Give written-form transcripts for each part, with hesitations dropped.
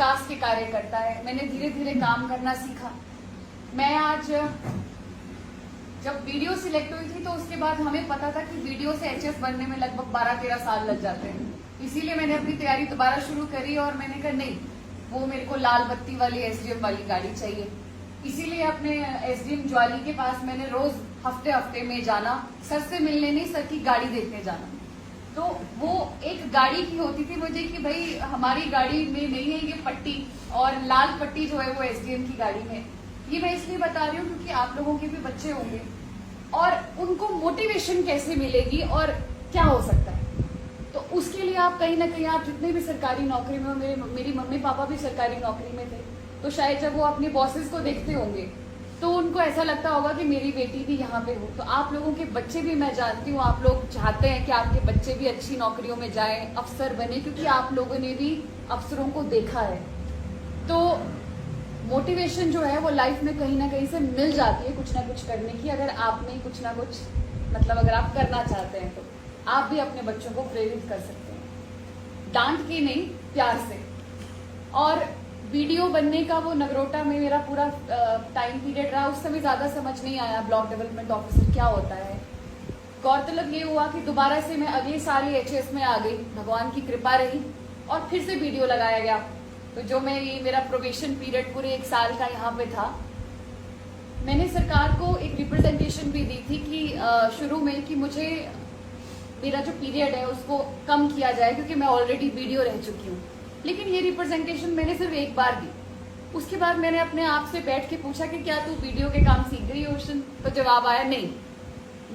विकास के कार्य करता है। मैंने धीरे धीरे काम करना सीखा। मैं आज जब वीडियो सिलेक्ट हुई थी तो उसके बाद हमें पता था कि वीडियो से एचएस बनने में लगभग 12-13 साल लग जाते हैं। इसीलिए मैंने अपनी तैयारी दोबारा शुरू करी और मैंने कहा नहीं, वो मेरे को लाल बत्ती वाली एसडीएम वाली गाड़ी चाहिए। इसीलिए अपने एसडीएम ज्वाली के पास मैंने रोज हफ्ते में जाना, सर से मिलने नहीं, सर की गाड़ी देखने जाना। तो वो एक गाड़ी की होती थी मुझे कि भाई हमारी गाड़ी में नहीं है ये पट्टी, और लाल पट्टी जो है वो एसडीएम की गाड़ी में। ये मैं इसलिए बता रही हूँ क्योंकि आप लोगों के भी बच्चे होंगे और उनको मोटिवेशन कैसे मिलेगी और क्या हो सकता है। तो उसके लिए आप कहीं ना कहीं, आप जितने भी सरकारी नौकरी में हो, मेरी मम्मी पापा भी सरकारी नौकरी में थे, तो शायद जब वो अपने बॉसेस को देखते होंगे तो उनको ऐसा लगता होगा कि मेरी बेटी भी यहाँ पे हो। तो आप लोगों के बच्चे भी, मैं जानती हूँ आप लोग चाहते हैं कि आपके बच्चे भी अच्छी नौकरियों में जाएं, अफसर बने, क्योंकि आप लोगों ने भी अफसरों को देखा है। तो मोटिवेशन जो है वो लाइफ में कहीं ना कहीं से मिल जाती है कुछ ना कुछ करने की, अगर आप में कुछ ना कुछ, मतलब अगर आप करना चाहते हैं तो आप भी अपने बच्चों को प्रेरित कर सकते हैं, डांट के नहीं, प्यार से। और वीडियो बनने का वो नगरोटा में मेरा पूरा टाइम पीरियड रहा, उस समय ज्यादा समझ नहीं आया ब्लॉक डेवलपमेंट ऑफिसर क्या होता है। गौरतलब ये हुआ कि दोबारा से मैं अगले साल ही एचएस में आ गई, भगवान की कृपा रही, और फिर से वीडियो लगाया गया। तो जो मैं, ये मेरा प्रोबेशन पीरियड पूरे 1 साल का यहाँ पे था, मैंने सरकार को एक रिप्रेजेंटेशन भी दी थी कि शुरू में कि मुझे मेरा जो पीरियड है उसको कम किया जाए, क्योंकि मैं ऑलरेडी वीडियो रह चुकी हूँ। लेकिन ये रिप्रेजेंटेशन मैंने सिर्फ एक बार दी। उसके बाद मैंने अपने आप से बैठ के पूछा कि क्या तू वीडियो के काम सीख गई ओशन? तो जवाब आया नहीं।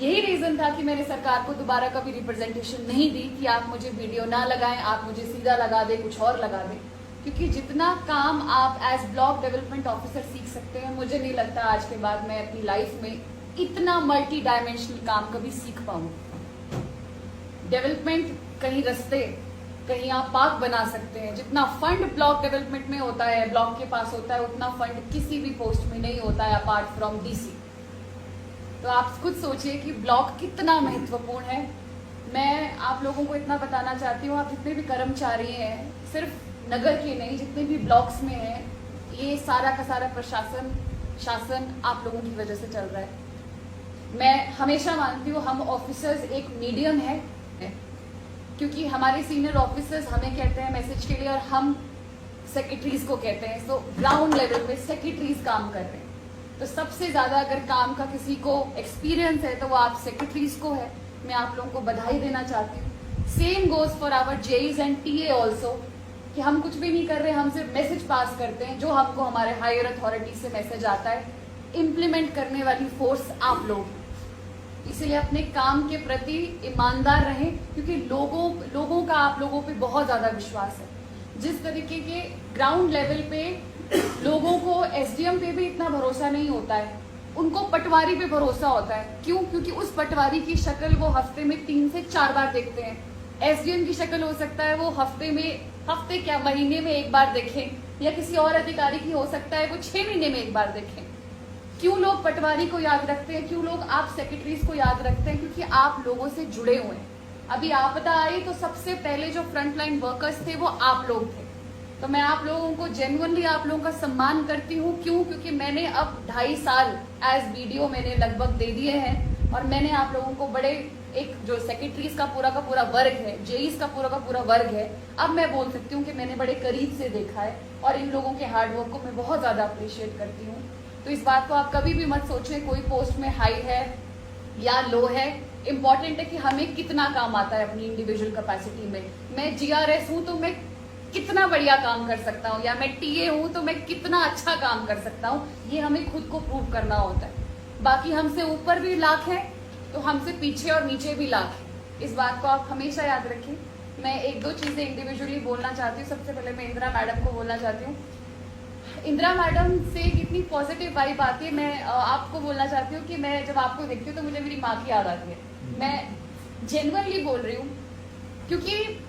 यही रीजन था कि मैंने सरकार को दोबारा कभी रिप्रेजेंटेशन नहीं दी कि आप मुझे वीडियो ना लगाएं, आप मुझे सीधा लगा दे, कुछ और लगा दे। क्योंकि जितना काम आप एज ब्लॉक डेवलपमेंट ऑफिसर सीख सकते हैं, मुझे नहीं लगता आज के बाद मैं अपनी लाइफ में इतना मल्टी डायमेंशनल काम कभी सीख पाऊँ। डेवलपमेंट, कहीं रास्ते, कहीं आप पार्क बना सकते हैं। जितना फंड ब्लॉक डेवलपमेंट में होता है, ब्लॉक के पास होता है, उतना फंड किसी भी पोस्ट में नहीं होता है अपार्ट फ्रॉम डीसी। तो आप खुद सोचिए कि ब्लॉक कितना महत्वपूर्ण है। मैं आप लोगों को इतना बताना चाहती हूँ, आप जितने भी कर्मचारी हैं, सिर्फ नगर के नहीं, जितने भी ब्लॉक्स में हैं, ये सारा का सारा प्रशासन, शासन आप लोगों की वजह से चल रहा है। मैं हमेशा मानती हूँ हम ऑफिसर्स एक मीडियम है, क्योंकि हमारे सीनियर ऑफिसर्स हमें कहते हैं मैसेज के लिए और हम सेक्रेटरीज को कहते हैं। तो ग्राउंड लेवल पे सेक्रेटरीज काम कर रहे हैं। तो सबसे ज्यादा अगर काम का किसी को एक्सपीरियंस है तो वो आप सेक्रेटरीज को है। मैं आप लोगों को बधाई देना चाहती हूँ। Same goes for our JEEs and TA also, कि हम कुछ भी नहीं कर रहे, हम सिर्फ मैसेज पास करते हैं। जो हमको हमारे हायर अथॉरिटी से मैसेज आता है, इम्प्लीमेंट करने वाली फोर्स आप लोग। इसीलिए अपने काम के प्रति ईमानदार रहें, क्योंकि लोगों का आप लोगों पे बहुत ज्यादा विश्वास है। जिस तरीके के ग्राउंड लेवल पे लोगों को एसडीएम पे भी इतना भरोसा नहीं होता है, उनको पटवारी पे भरोसा होता है। क्यों? क्योंकि उस पटवारी की शक्ल वो हफ्ते में 3 से 4 बार देखते हैं। एसडीएम की शक्ल हो सकता है वो हफ्ते क्या, महीने में 1 बार देखें, या किसी और अधिकारी की हो सकता है वो 6 महीने में 1 बार देखें। क्यों लोग पटवारी को याद रखते हैं? क्यों लोग आप सेक्रेटरीज को याद रखते हैं? क्योंकि आप लोगों से जुड़े हुए हैं। अभी आपदा आई तो सबसे पहले जो फ्रंटलाइन वर्कर्स थे वो आप लोग थे। तो मैं आप लोगों को जेन्युइनली, आप लोगों का सम्मान करती हूँ। क्यों? क्योंकि मैंने अब 2.5 साल एज वीडियो मैंने लगभग दे दिए हैं, और मैंने आप लोगों को बड़े, एक जो सेक्रेटरीज का पूरा वर्ग है, जेईस का पूरा वर्ग है, अब मैं बोल सकती हूँ कि मैंने बड़े करीब से देखा है, और इन लोगों के हार्डवर्क को मैं बहुत ज्यादा अप्रिशिएट करती हूँ। तो इस बात को आप कभी भी मत सोचें कोई पोस्ट में हाई है या लो है। इम्पॉर्टेंट है कि हमें कितना काम आता है अपनी इंडिविजुअल कैपेसिटी में। मैं जीआरएस हूं तो मैं कितना बढ़िया काम कर सकता हूँ, या मैं टीए हूं तो मैं कितना अच्छा काम कर सकता हूँ, ये हमें खुद को प्रूव करना होता है। बाकी हमसे ऊपर भी लाख है तो हमसे पीछे और नीचे भी लाख है। इस बात को आप हमेशा याद रखें। मैं 1-2 चीजें इंडिविजुअली बोलना चाहती हूँ। सबसे पहले मैं इंदिरा मैडम को बोलना चाहती हूँ। इंदिरा मैडम से कितनी पॉजिटिव वाइब आती है। मैं आपको बोलना चाहती हूँ कि मैं जब आपको देखती हूँ तो मुझे मेरी माँ की याद आती है। मैं जेन्युइनली बोल रही हूँ, क्योंकि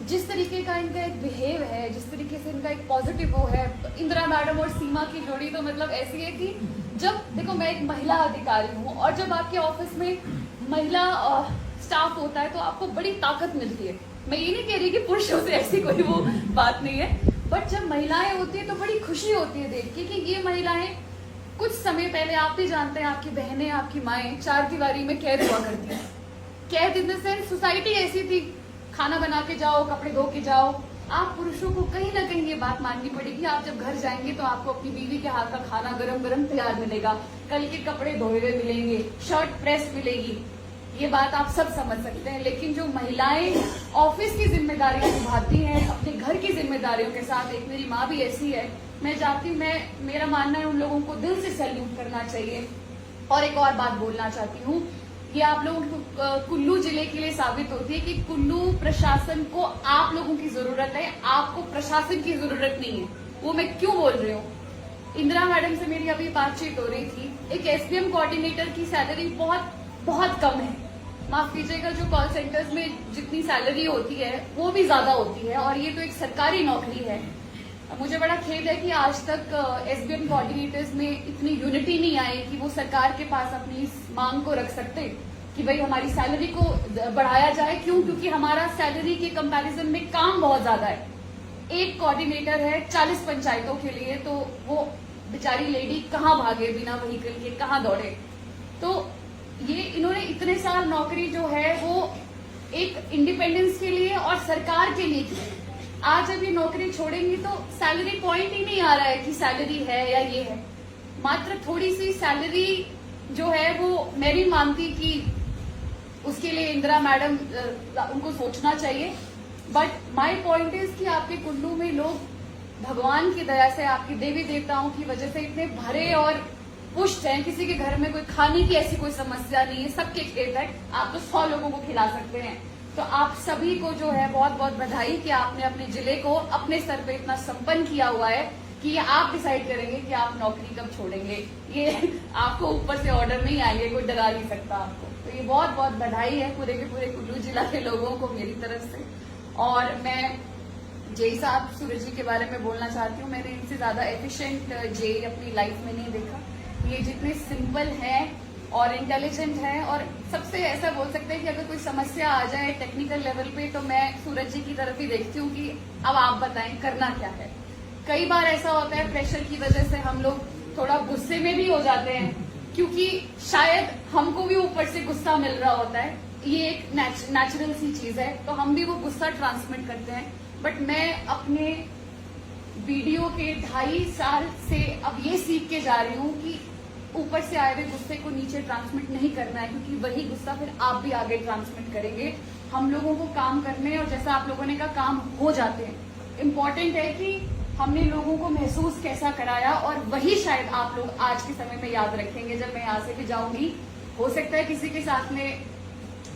जिस तरीके का इनका एक बिहेव है, जिस तरीके से इनका एक पॉजिटिव वो है, इंदिरा मैडम और सीमा की जोड़ी तो मतलब ऐसी है कि जब देखो, मैं एक महिला अधिकारी हूँ, और जब आपके ऑफिस में महिला स्टाफ होता है तो आपको बड़ी ताकत मिलती है। मैं ये नहीं कह रही कि पुरुषों से ऐसी कोई वो बात नहीं है, बट जब महिलाएं होती है तो बड़ी खुशी होती है देख के कि ये महिलाएं कुछ समय पहले, आप भी जानते हैं, आपकी बहनें, आपकी माएं चार दीवारी में कैद हुआ करती हैं। कैद इन द सेंस सोसाइटी ऐसी थी, खाना बना के जाओ, कपड़े धो के जाओ। आप पुरुषों को कहीं ना कहीं ये बात माननी पड़ेगी, आप जब घर जाएंगे तो आपको अपनी बीवी के हाथ का खाना गरम गरम तैयार मिलेगा, कल के कपड़े धोए हुए मिलेंगे, शर्ट प्रेस मिलेगी। ये बात आप सब समझ सकते हैं। लेकिन जो महिलाएं ऑफिस की जिम्मेदारियां निभाती हैं अपने घर की जिम्मेदारियों के साथ, एक मेरी माँ भी ऐसी है, मैं चाहती हूँ, मेरा मानना है उन लोगों को दिल से सैल्यूट करना चाहिए। और एक और बात बोलना चाहती हूँ, ये आप लोगों को कुल्लू जिले के लिए साबित होती है कि कुल्लू प्रशासन को आप लोगों की जरूरत है, आपको प्रशासन की जरूरत नहीं है। वो मैं क्यों बोल रही हूँ, इंदिरा मैडम से मेरी अभी बातचीत हो रही थी, एक एसडीएम कोऑर्डिनेटर की सैलरी बहुत बहुत कम है। माफ कीजिएगा, जो कॉल सेंटर्स में जितनी सैलरी होती है वो भी ज्यादा होती है, और ये तो एक सरकारी नौकरी है। मुझे बड़ा खेद है कि आज तक एसडीएम कोऑर्डिनेटर्स में इतनी यूनिटी नहीं आई कि वो सरकार के पास अपनी इस मांग को रख सकते कि भाई हमारी सैलरी को बढ़ाया जाए। क्यों? क्योंकि हमारा सैलरी के कंपैरिजन में काम बहुत ज्यादा है। एक कोऑर्डिनेटर है 40 पंचायतों के लिए, तो वो बेचारी लेडी कहाँ भागे बिना व्हीकल के, कहाँ दौड़े। तो ये इन्होंने इतने साल नौकरी जो है वो एक इंडिपेंडेंस के लिए और सरकार के लिए की। आज जब ये नौकरी छोड़ेंगी तो सैलरी पॉइंट ही नहीं आ रहा है कि सैलरी है या ये है। मात्र थोड़ी सी सैलरी जो है वो मैं भी मानती कि उसके लिए इंदिरा मैडम उनको सोचना चाहिए। बट माय पॉइंट इज कि आपके कुल्लू में लोग भगवान की दया से, आपके देवी देवताओं की वजह से इतने भरे और पुष्ट हैं, किसी के घर में कोई खाने की ऐसी कोई समस्या नहीं है, सबके खेत है, आप तो 100 लोगों को खिला सकते हैं। तो आप सभी को जो है बहुत बहुत बधाई कि आपने अपने जिले को अपने स्तर पे इतना संपन्न किया हुआ है कि ये आप डिसाइड करेंगे कि आप नौकरी कब छोड़ेंगे। ये आपको ऊपर से ऑर्डर नहीं आएंगे, कोई डरा नहीं सकता आपको। तो ये बहुत बहुत बधाई है पूरे के पूरे कुल्लू जिला के लोगों को मेरी तरफ से। और मैं जेई साहब सूरज जी के बारे में बोलना चाहती हूँ, मैंने इनसे ज्यादा एफिशिएंट जेई अपनी लाइफ में नहीं देखा। ये जितने सिंपल हैं और इंटेलिजेंट है, और सबसे ऐसा बोल सकते हैं कि अगर कोई समस्या आ जाए टेक्निकल लेवल पे तो मैं सूरज जी की तरफ ही देखती हूँ कि अब आप बताएं करना क्या है। कई बार ऐसा होता है प्रेशर की वजह से हम लोग थोड़ा गुस्से में भी हो जाते हैं, क्योंकि शायद हमको भी ऊपर से गुस्सा मिल रहा होता है, ये एक नेचुरल सी चीज है, तो हम भी वो गुस्सा ट्रांसमिट करते हैं। बट मैं अपने वीडियो के 2.5 साल से अब ये सीख के जा रही हूँ कि ऊपर से आए हुए गुस्से को नीचे ट्रांसमिट नहीं करना है, क्योंकि वही गुस्सा फिर आप भी आगे ट्रांसमिट करेंगे। हम लोगों को काम करने, और जैसा आप लोगों ने कहा, काम हो जाते हैं। इम्पोर्टेंट है कि हमने लोगों को महसूस कैसा कराया, और वही शायद आप लोग आज के समय में याद रखेंगे जब मैं यहाँ से भी जाऊंगी। हो सकता है किसी के साथ में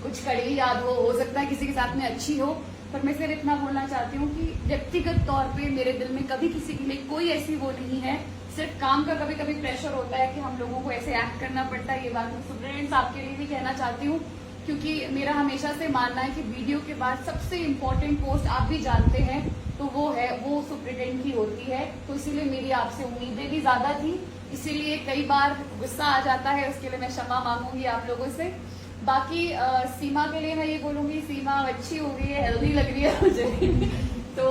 कुछ कड़ी याद हो सकता है किसी के साथ में अच्छी हो, पर मैं सिर्फ इतना बोलना चाहती हूँ कि व्यक्तिगत तौर पे मेरे दिल में कभी किसी के लिए कोई ऐसी वो नहीं है। सिर्फ काम का कभी कभी प्रेशर होता है कि हम लोगों को ऐसे एक्ट करना पड़ता है। ये बात मैं स्टूडेंट्स आपके लिए भी कहना चाहती हूँ, क्योंकि मेरा हमेशा से मानना है कि वीडियो के बाद सबसे इम्पोर्टेंट पोस्ट आप भी जानते हैं तो वो सुप्रिटेंडेंट की होती है। तो इसीलिए मेरी आपसे उम्मीदें भी ज्यादा थी, इसीलिए कई बार गुस्सा आ जाता है, उसके लिए मैं क्षमा मांगूंगी आप लोगों से। बाकी सीमा के लिए मैं ये बोलूंगी, सीमा अच्छी हो गई है, हेल्दी लग रही है मुझे तो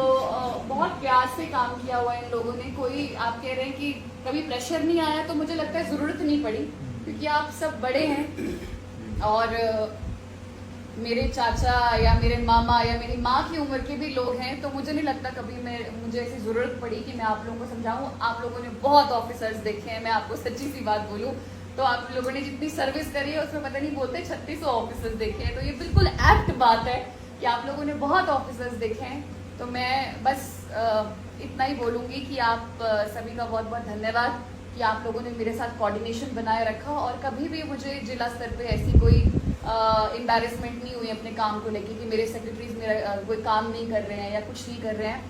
बहुत प्यार से काम किया हुआ है इन लोगों ने। कोई आप कह रहे हैं कि कभी प्रेशर नहीं आया, तो मुझे लगता है जरूरत नहीं पड़ी, क्योंकि आप सब बड़े हैं और मेरे चाचा या मेरे मामा या मेरी माँ की उम्र के भी लोग हैं, तो मुझे नहीं लगता कभी मुझे ऐसी जरूरत पड़ी कि मैं आप लोगों को समझाऊं। आप लोगों ने बहुत ऑफिसर्स देखे हैं, मैं आपको सच्ची सी बात बोलूं तो आप लोगों ने जितनी सर्विस करी है उसमें पता नहीं बोलते 3600 ऑफिसर्स देखे हैं, तो ये बिल्कुल एप्ट बात है कि आप लोगों ने बहुत ऑफिसर्स देखे हैं। तो मैं बस इतना ही बोलूंगी कि आप सभी का बहुत बहुत धन्यवाद कि आप लोगों ने मेरे साथ कोऑर्डिनेशन बनाए रखा, और कभी भी मुझे जिला स्तर पे ऐसी कोई एम्बैरेसमेंट नहीं हुई अपने काम को लेके कि मेरे सेक्रेटरीज मेरा कोई काम नहीं कर रहे हैं या कुछ नहीं कर रहे हैं।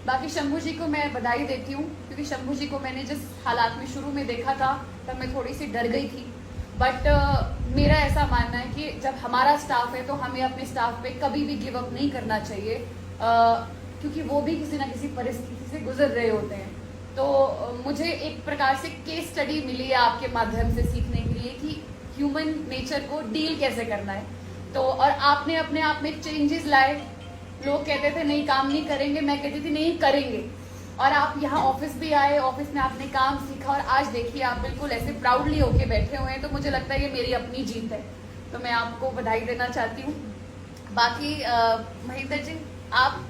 बाकी शंभू जी को मैं बधाई देती हूँ, क्योंकि शंभू जी को मैंने जिस हालात में शुरू में देखा था तब मैं थोड़ी सी डर गई थी। बट मेरा ऐसा मानना है कि जब हमारा स्टाफ है तो हमें अपने स्टाफ पे कभी भी गिव अप नहीं करना चाहिए, क्योंकि वो भी किसी ना किसी परिस्थिति से गुजर रहे होते हैं। तो मुझे एक प्रकार से केस स्टडी मिली है आपके माध्यम से सीखने के लिए कि ह्यूमन नेचर को डील कैसे करना है। तो और आपने अपने आप में चेंजेस लाए। लोग कहते थे नहीं काम नहीं करेंगे, मैं कहती थी नहीं करेंगे। और आप यहाँ ऑफिस भी आए, ऑफिस में आपने काम सीखा और आज देखिए आप बिल्कुल ऐसे प्राउडली होके बैठे हुए हैं, तो मुझे लगता है ये मेरी अपनी जीत है, तो मैं आपको बधाई देना चाहती हूँ। बाकी महेंद्र जी आप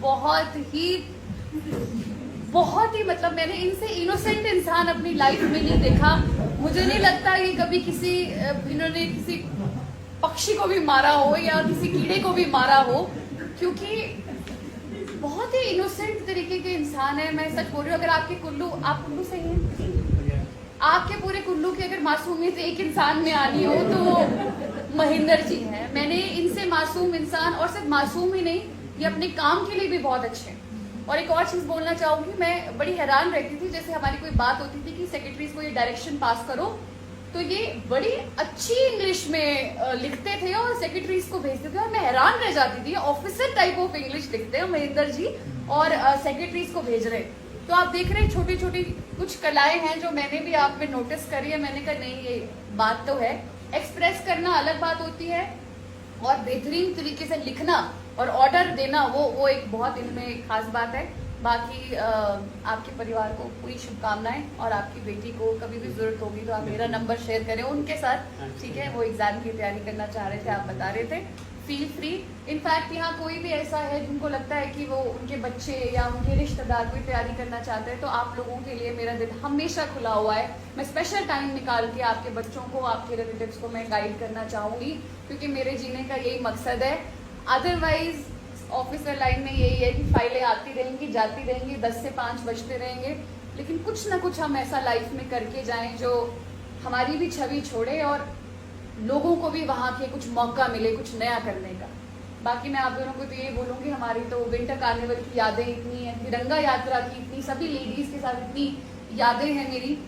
बहुत ही मतलब मैंने इनसे इनोसेंट इंसान अपनी लाइफ में नहीं देखा। मुझे नहीं लगता ये कभी इन्होंने किसी पक्षी को भी मारा हो या किसी कीड़े को भी मारा हो, क्योंकि बहुत ही इनोसेंट तरीके के इंसान है। मैं सच बोल रही हूँ, अगर आप कुल्लू से हैं, आपके पूरे कुल्लू की अगर मासूमियत एक इंसान में आनी हो तो वो महेंद्र जी हैं। मैंने इनसे मासूम इंसान, और सिर्फ मासूम ही नहीं, ये अपने काम के लिए भी बहुत अच्छे हैं। और एक और चीज बोलना चाहूंगी, मैं बड़ी हैरान रहती थी, जैसे हमारी कोई बात होती थी कि सेक्रेटरीज को ये डायरेक्शन पास करो, तो ये बड़ी अच्छी इंग्लिश में लिखते थे और सेक्रेटरीज को भेजते थे, और मैं हैरान रह जाती थी, ऑफिसर टाइप ऑफ इंग्लिश लिखते हैं महेंद्र जी और सेक्रेटरीज को भेज रहे। तो आप देख रहे हैं छोटी छोटी कुछ कलाएं हैं जो मैंने भी आप में नोटिस करी है। मैंने कहा नहीं, ये बात तो है, एक्सप्रेस करना अलग बात होती है और बेहतरीन तरीके से लिखना और ऑर्डर देना वो एक बहुत इनमें खास बात है। बाकी आपके परिवार को पूरी शुभकामनाएं, और आपकी बेटी को कभी भी जरूरत होगी तो आप मेरा नंबर शेयर करें उनके साथ, ठीक है? वो एग्जाम की तैयारी करना चाह रहे थे, आप बता रहे थे, फील फ्री। इनफैक्ट यहाँ कोई भी ऐसा है जिनको लगता है कि वो उनके बच्चे या उनके रिश्तेदार कोई तैयारी करना चाहते हैं, तो आप लोगों के लिए मेरा दिन हमेशा खुला हुआ है। मैं स्पेशल टाइम निकाल के आपके बच्चों को, आपके रिलेटिव्स को मैं गाइड करना चाहूंगी, क्योंकि मेरे जीने का यही मकसद है। अदरवाइज ऑफिसर लाइन में यही है कि फाइलें आती रहेंगी, जाती रहेंगी, 10 से 5 बजते रहेंगे, लेकिन कुछ ना कुछ हम ऐसा लाइफ में करके जाएं जो हमारी भी छवि छोड़े और लोगों को भी वहाँ के कुछ मौका मिले कुछ नया करने का। बाकी मैं आप दोनों को तो ये बोलूँगी, हमारी तो विंटर कार्निवल की यादें इतनी हैं, तिरंगा यात्रा की इतनी, सभी लेडीज़ के साथ इतनी यादें हैं मेरी,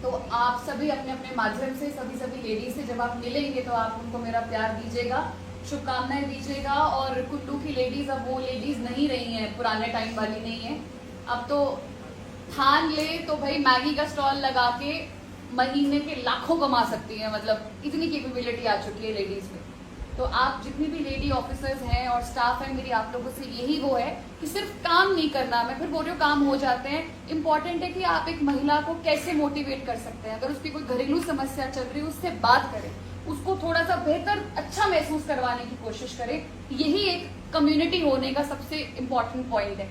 तो आप सभी अपने अपने माध्यम से सभी लेडीज से जब आप मिलेंगे तो आप उनको मेरा प्यार दीजिएगा, शुभकामनाएं दीजिएगा। और कुल्लू की लेडीज अब वो लेडीज नहीं रही हैं, पुराने टाइम वाली नहीं है। अब तो थान ले तो भाई मैगी का स्टॉल लगा के महीने के लाखों कमा सकती है, मतलब इतनी कैपेबिलिटी आ चुकी है लेडीज में। तो आप जितनी भी लेडी ऑफिसर्स हैं और स्टाफ है, मेरी आप लोगों से यही वो है कि सिर्फ काम नहीं करना, मैं फिर बोल रही हूँ काम हो जाते हैं, इम्पोर्टेंट है कि आप एक महिला को कैसे मोटिवेट कर सकते हैं। अगर उसकी कोई घरेलू समस्या चल रही है उससे बात करें, उसको थोड़ा सा बेहतर अच्छा महसूस करवाने की कोशिश करें, यही एक कम्युनिटी होने का सबसे इम्पोर्टेंट पॉइंट है।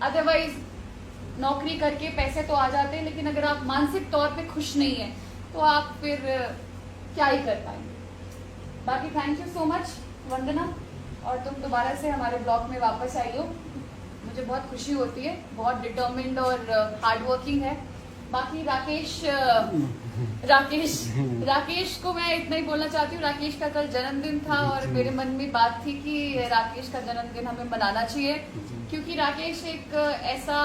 अदरवाइज नौकरी करके पैसे तो आ जाते हैं, लेकिन अगर आप मानसिक तौर पे खुश नहीं है तो आप फिर क्या ही कर पाएंगे। बाकी थैंक यू सो मच वंदना, और तुम दोबारा से हमारे ब्लॉग में वापस आई हो, मुझे बहुत खुशी होती है, बहुत डिटर्मिन्ड और हार्ड वर्किंग है। बाकी राकेश को मैं इतना ही बोलना चाहती हूँ, राकेश का कल जन्मदिन था और मेरे मन में बात थी कि राकेश का जन्मदिन हमें मनाना चाहिए, क्योंकि राकेश एक ऐसा